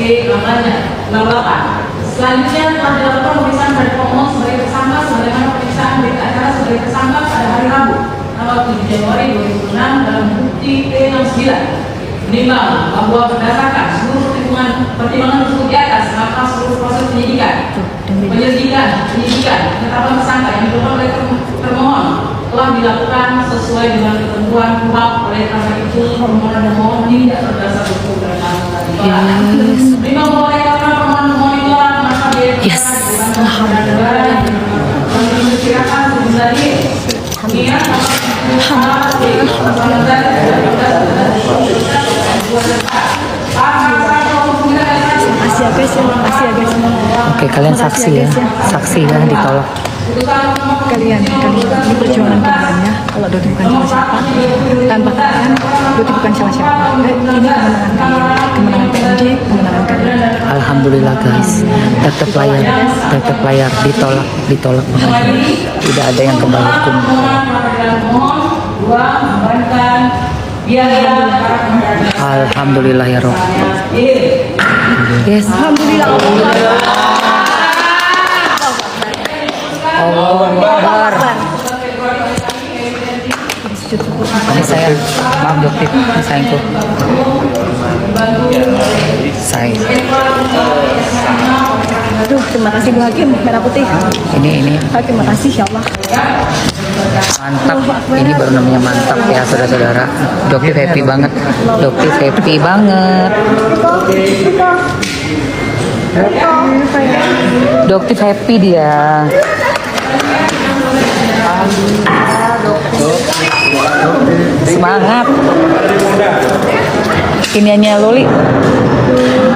namanya 68. Selanjutnya telah dilakukan pemeriksaan dari pemohon sebagai tersangka sebagaimana pemeriksaan berita acara sebagai tersangka pada hari Rabu tanggal 7 Januari 2006 dalam bukti T69. Menimbang bahwa berdasarkan seluruh pertimbangan tersebut di atas, maka seluruh proses penyelidikan, penetapan tersangka yang dilakukan oleh termohon telah dilakukan sesuai dengan ketentuan KUHP. Oleh karena itu, permohonan termohon tidak berdasar hukum dan ditolak. Menimbang bahwa oleh karena permohonan ditolak, maka dia diperkirakan sejumlah Oke, kalian saksi ya, saksi ya ditolak. Kalian ini perjuangan kalian ya. Kalau Dodi bukan siapa-siapa, tanpa kalian Dodi bukan siapa-siapa. Ini kemenangan kalian, kemenangan PNJ, kemenangan kalian. Alhamdulillah guys, tetap layar ditolak pengadilan. Tidak ada yang kebal hukum. Alhamdulillah ya Rob. Yes. Alhamdulillah. Allahu Akbar. Ini saya, maaf Dokter, ini sayangku. Sayang. Aduh, terima kasih Bu Hakim, merah putih. Ini Hakim, makasih ya Allah. mantap. Ini baru namanya mantap ya saudara-saudara. Dokter happy banget. Dokter happy banget. Dokter happy dia. Semangat. Ini hanya Loli.